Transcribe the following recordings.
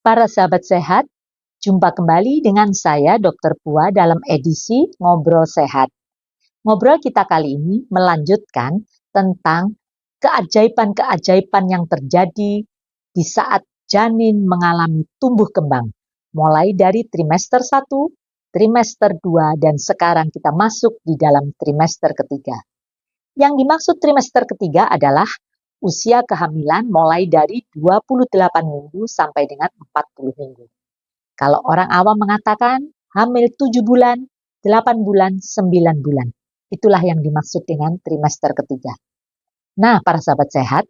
Para sahabat sehat, jumpa kembali dengan saya Dr. Pua dalam edisi Ngobrol Sehat. Ngobrol kita kali ini melanjutkan tentang keajaiban-keajaiban yang terjadi di saat janin mengalami tumbuh kembang. Mulai dari trimester 1, trimester 2, dan sekarang kita masuk di dalam trimester ketiga. Yang dimaksud trimester ketiga adalah usia kehamilan mulai dari 28 minggu sampai dengan 40 minggu. Kalau orang awam mengatakan hamil 7 bulan, 8 bulan, 9 bulan. Itulah yang dimaksud dengan trimester ketiga. Nah, para sahabat sehat,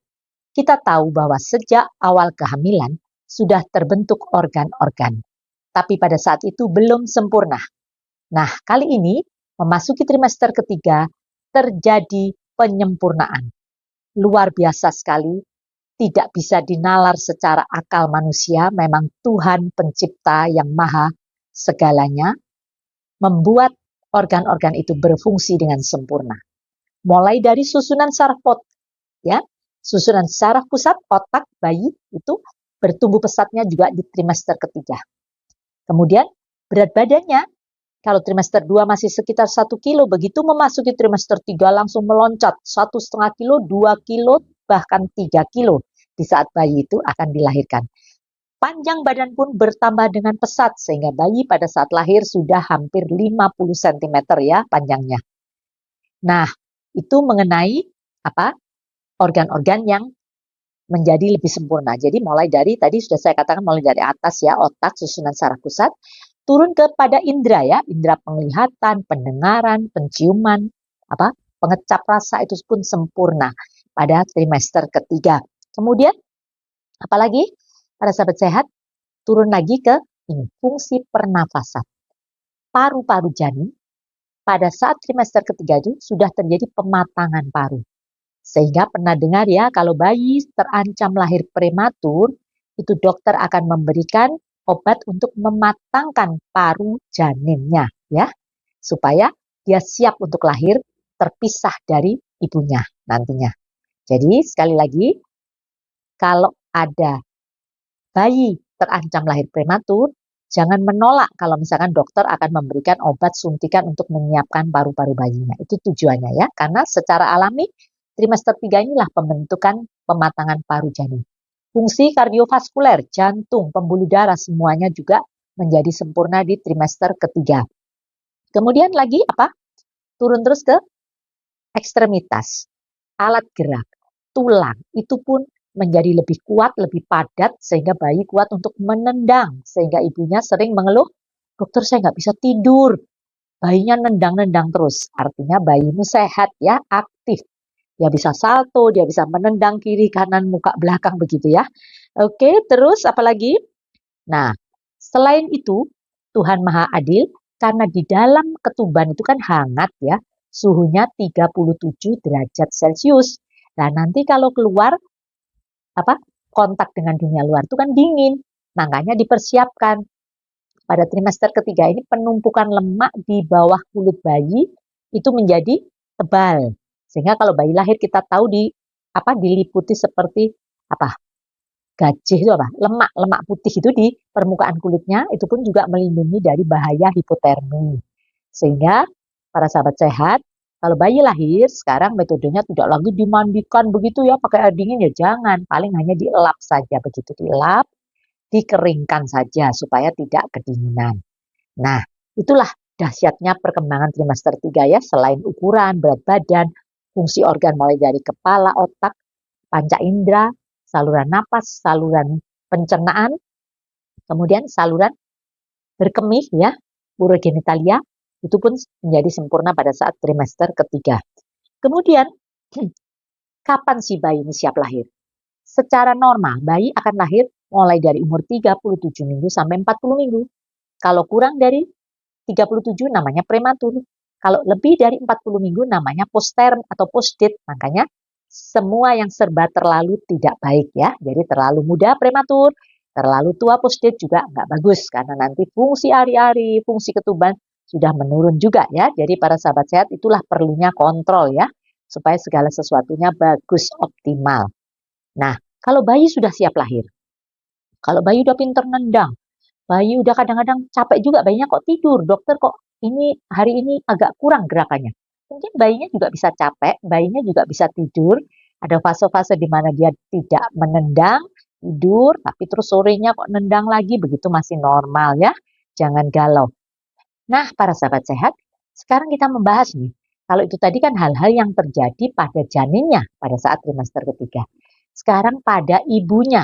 kita tahu bahwa sejak awal kehamilan sudah terbentuk organ-organ. Tapi pada saat itu belum sempurna. Nah, kali ini memasuki trimester ketiga terjadi penyempurnaan. Luar biasa sekali, tidak bisa dinalar secara akal manusia. Memang Tuhan pencipta yang maha segalanya membuat organ-organ itu berfungsi dengan sempurna. Mulai dari susunan saraf susunan saraf pusat otak bayi itu bertumbuh pesatnya juga di trimester ketiga. Kemudian berat badannya, kalau trimester 2 masih sekitar 1 kilo, begitu memasuki trimester 3 langsung meloncat 1,5 kilo, 2 kilo, bahkan 3 kilo di saat bayi itu akan dilahirkan. Panjang badan pun bertambah dengan pesat sehingga bayi pada saat lahir sudah hampir 50 cm ya panjangnya. Nah, itu mengenai organ-organ yang menjadi lebih sempurna. Jadi mulai dari tadi sudah saya katakan mulai dari atas ya, otak, susunan saraf pusat, turun kepada indera ya, indera penglihatan, pendengaran, penciuman, pengecap rasa itu pun sempurna pada trimester ketiga. Kemudian apalagi para sahabat sehat, turun lagi ke fungsi pernafasan. Paru-paru janin pada saat trimester ketiga itu sudah terjadi pematangan paru. Sehingga pernah dengar ya, kalau bayi terancam lahir prematur, itu dokter akan memberikan obat untuk mematangkan paru janinnya ya, supaya dia siap untuk lahir terpisah dari ibunya nantinya. Jadi sekali lagi, kalau ada bayi terancam lahir prematur, jangan menolak kalau misalkan dokter akan memberikan obat suntikan untuk menyiapkan paru-paru bayinya. Itu tujuannya ya, karena secara alami trimester 3 inilah pembentukan pematangan paru janin. Fungsi kardiovaskuler, jantung, pembuluh darah semuanya juga menjadi sempurna di trimester ketiga. Kemudian lagi turun terus ke ekstremitas, alat gerak, tulang, itu pun menjadi lebih kuat, lebih padat, sehingga bayi kuat untuk menendang. Sehingga ibunya sering mengeluh, dokter saya nggak bisa tidur. Bayinya nendang-nendang terus, artinya bayimu sehat ya, aktif. Dia bisa salto, dia bisa menendang kiri, kanan, muka, belakang begitu ya. Oke, terus apalagi? Nah, selain itu, Tuhan Maha Adil, karena di dalam ketuban itu kan hangat ya, suhunya 37 derajat Celcius. Nah, nanti kalau keluar, kontak dengan dunia luar itu kan dingin. Makanya dipersiapkan. Pada trimester ketiga ini penumpukan lemak di bawah kulit bayi itu menjadi tebal. Sehingga kalau bayi lahir kita tahu diliputi seperti gajih itu lemak putih itu di permukaan kulitnya, itu pun juga melindungi dari bahaya hipotermi. Sehingga para sahabat sehat, kalau bayi lahir sekarang metodenya tidak lagi dimandikan begitu ya pakai air dingin ya, jangan, paling hanya dielap saja begitu, dielap, dikeringkan saja supaya tidak kedinginan. Nah, itulah dahsyatnya perkembangan trimester 3 ya, selain ukuran, berat badan, fungsi organ mulai dari kepala, otak, panca indera, saluran napas, saluran pencernaan, kemudian saluran berkemih ya, urogenitalia, itu pun menjadi sempurna pada saat trimester ketiga. Kemudian, kapan si bayi ini siap lahir? Secara normal, bayi akan lahir mulai dari umur 37 minggu sampai 40 minggu. Kalau kurang dari 37 namanya prematur. Kalau lebih dari 40 minggu namanya postterm atau postdate. Makanya semua yang serba terlalu tidak baik ya. Jadi terlalu muda prematur, terlalu tua postdate juga nggak bagus. Karena nanti fungsi ari-ari, fungsi ketuban sudah menurun juga ya. Jadi para sahabat sehat, itulah perlunya kontrol ya. Supaya segala sesuatunya bagus, optimal. Nah, kalau bayi sudah siap lahir, Kalau bayi udah pinter nendang, bayi udah kadang-kadang capek juga, bayinya kok tidur, dokter kok ini hari ini agak kurang gerakannya. Mungkin bayinya juga bisa capek, bayinya juga bisa tidur. Ada fase-fase di mana dia tidak menendang, tidur, tapi terus sorenya kok nendang lagi, begitu masih normal ya. Jangan galau. Nah, para sahabat sehat, sekarang kita membahas nih. Kalau itu tadi kan hal-hal yang terjadi pada janinnya pada saat trimester ketiga. Sekarang pada ibunya.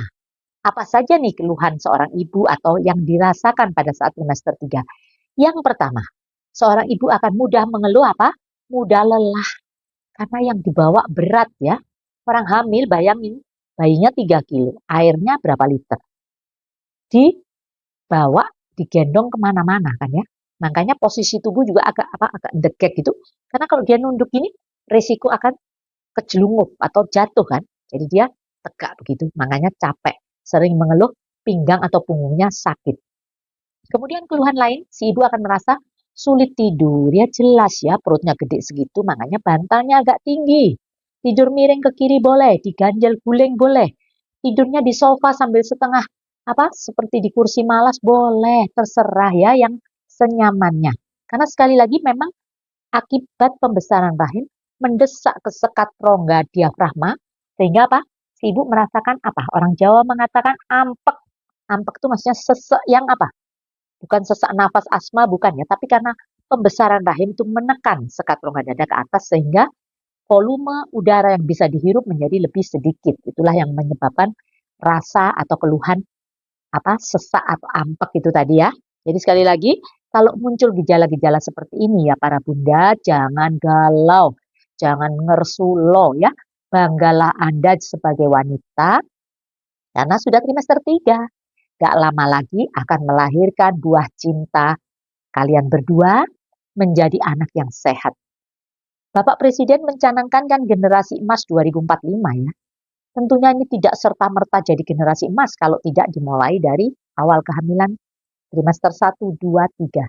Apa saja nih keluhan seorang ibu atau yang dirasakan pada saat trimester 3? Yang pertama, seorang ibu akan mudah mengeluh apa? Mudah lelah karena yang dibawa berat ya. Orang hamil bayangin bayinya 3 kilo, airnya berapa liter? Dibawa, digendong kemana-mana kan ya. Makanya posisi tubuh juga agak degek gitu. Karena kalau dia nunduk ini resiko akan kejelungup atau jatuh kan. Jadi dia tegak begitu, makanya capek. Sering mengeluh pinggang atau punggungnya sakit. Kemudian keluhan lain, si ibu akan merasa sulit tidur. Ya jelas ya, perutnya gede segitu, makanya bantalnya agak tinggi. Tidur miring ke kiri boleh, diganjel guling boleh. Tidurnya di sofa sambil setengah seperti di kursi malas boleh, terserah ya yang senyamannya. Karena sekali lagi memang akibat pembesaran rahim mendesak ke sekat rongga diafragma sehingga si ibu merasakan orang Jawa mengatakan ampek. Ampek itu maksudnya sesek yang bukan sesak nafas asma bukan ya, tapi karena pembesaran rahim itu menekan sekat rongga dada ke atas sehingga volume udara yang bisa dihirup menjadi lebih sedikit. Itulah yang menyebabkan rasa atau keluhan sesak atau ampek itu tadi ya. Jadi sekali lagi, kalau muncul gejala-gejala seperti ini ya para bunda, jangan galau, jangan ngersulo ya. Banggalah Anda sebagai wanita karena sudah trimester 3. Gak lama lagi akan melahirkan buah cinta kalian berdua menjadi anak yang sehat. Bapak Presiden mencanangkan kan generasi emas 2045 ya. Tentunya ini tidak serta-merta jadi generasi emas kalau tidak dimulai dari awal kehamilan trimester 1, 2, 3.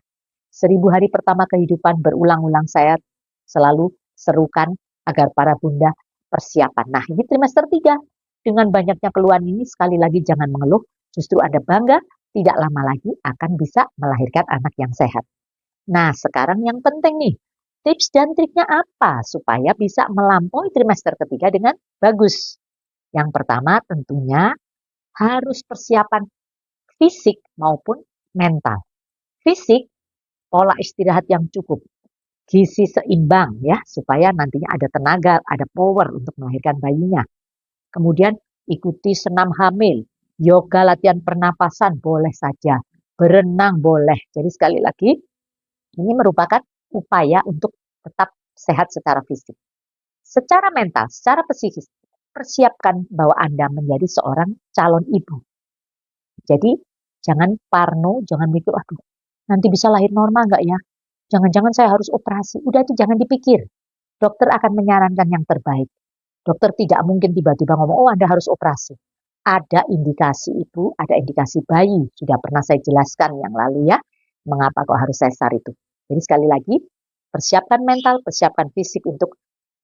1000 hari pertama kehidupan berulang-ulang saya selalu serukan agar para bunda persiapan. Nah ini trimester 3. Dengan banyaknya keluhan ini sekali lagi jangan mengeluh. Justru Anda bangga tidak lama lagi akan bisa melahirkan anak yang sehat. Nah sekarang yang penting nih. Tips dan triknya apa supaya bisa melampaui trimester ketiga dengan bagus? Yang pertama tentunya harus persiapan fisik maupun mental. Fisik, pola istirahat yang cukup, gizi seimbang ya, supaya nantinya ada tenaga, ada power untuk melahirkan bayinya. Kemudian ikuti senam hamil, yoga latihan pernapasan boleh saja, berenang boleh. Jadi sekali lagi, ini merupakan upaya untuk tetap sehat secara fisik. Secara mental, secara psikis, persiapkan bahwa Anda menjadi seorang calon ibu. Jadi jangan parno, jangan mikir, aduh nanti bisa lahir normal nggak ya? Jangan-jangan saya harus operasi. Udah itu jangan dipikir. Dokter akan menyarankan yang terbaik. Dokter tidak mungkin tiba-tiba ngomong, oh Anda harus operasi. Ada indikasi ibu, ada indikasi bayi. Sudah pernah saya jelaskan yang lalu ya, mengapa kok harus sesar itu. Jadi sekali lagi, persiapkan mental, persiapkan fisik untuk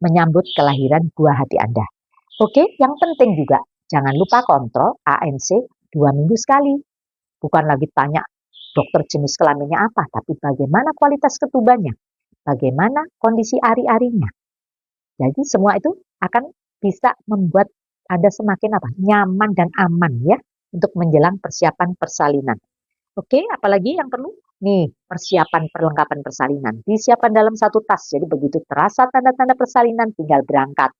menyambut kelahiran buah hati Anda. Oke, yang penting juga, jangan lupa kontrol ANC 2 minggu sekali. Bukan lagi tanya dokter jenis kelaminnya apa, tapi bagaimana kualitas ketubannya, bagaimana kondisi ari-arinya. Jadi semua itu akan bisa membuat Anda semakin nyaman dan aman ya untuk menjelang persiapan persalinan. Oke, apalagi yang perlu? Nih, persiapan perlengkapan persalinan. Disiapkan dalam satu tas. Jadi begitu terasa tanda-tanda persalinan tinggal berangkat.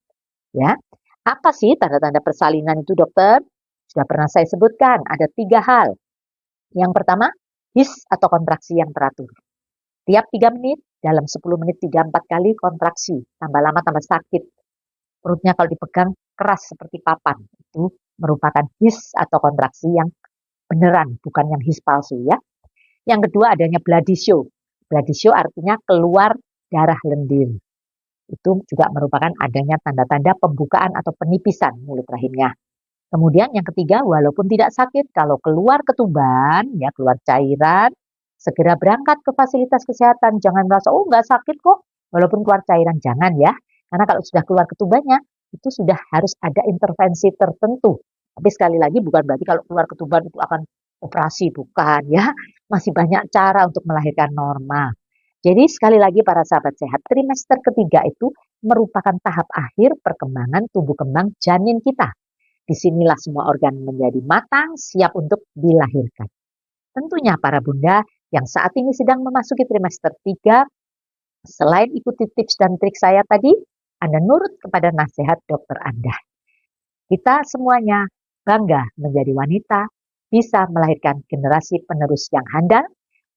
Ya. Apa sih tanda-tanda persalinan itu dokter? Sudah pernah saya sebutkan, ada 3 hal. Yang pertama, his atau kontraksi yang teratur. Tiap 3 menit, dalam 10 menit 3-4 kali kontraksi. Tambah lama tambah sakit. Perutnya kalau dipegang keras seperti papan. Itu merupakan his atau kontraksi yang beneran, bukan yang his palsu ya. Yang kedua adanya bloody show. Bloody show artinya keluar darah lendir. Itu juga merupakan adanya tanda-tanda pembukaan atau penipisan mulut rahimnya. Kemudian yang ketiga, walaupun tidak sakit, kalau keluar ketuban, ya keluar cairan, segera berangkat ke fasilitas kesehatan. Jangan merasa, oh nggak sakit kok, walaupun keluar cairan. Jangan ya, karena kalau sudah keluar ketubannya, itu sudah harus ada intervensi tertentu Tapi sekali lagi bukan berarti kalau keluar ketuban itu akan operasi, bukan ya. Masih banyak cara untuk melahirkan normal. Jadi sekali lagi para sahabat sehat, trimester ketiga itu merupakan tahap akhir perkembangan tumbuh kembang janin kita. Disinilah semua organ menjadi matang, siap untuk dilahirkan. Tentunya para bunda yang saat ini sedang memasuki trimester 3, selain ikuti tips dan trik saya tadi, Anda nurut kepada nasihat dokter Anda. Kita semuanya bangga menjadi wanita, bisa melahirkan generasi penerus yang handal,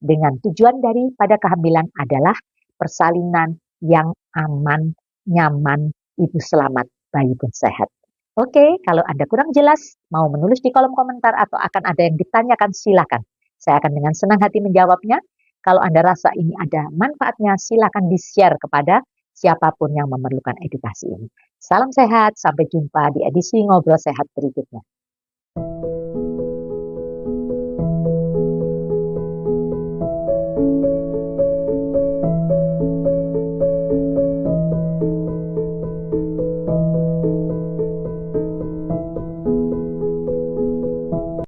dengan tujuan daripada kehamilan adalah persalinan yang aman, nyaman, ibu selamat, bayi pun sehat. Oke, kalau Anda kurang jelas, mau menulis di kolom komentar atau akan ada yang ditanyakan, silakan. Saya akan dengan senang hati menjawabnya. Kalau Anda rasa ini ada manfaatnya, silakan di-share kepada siapapun yang memerlukan edukasi ini. Salam sehat, sampai jumpa di edisi Ngobrol Sehat berikutnya.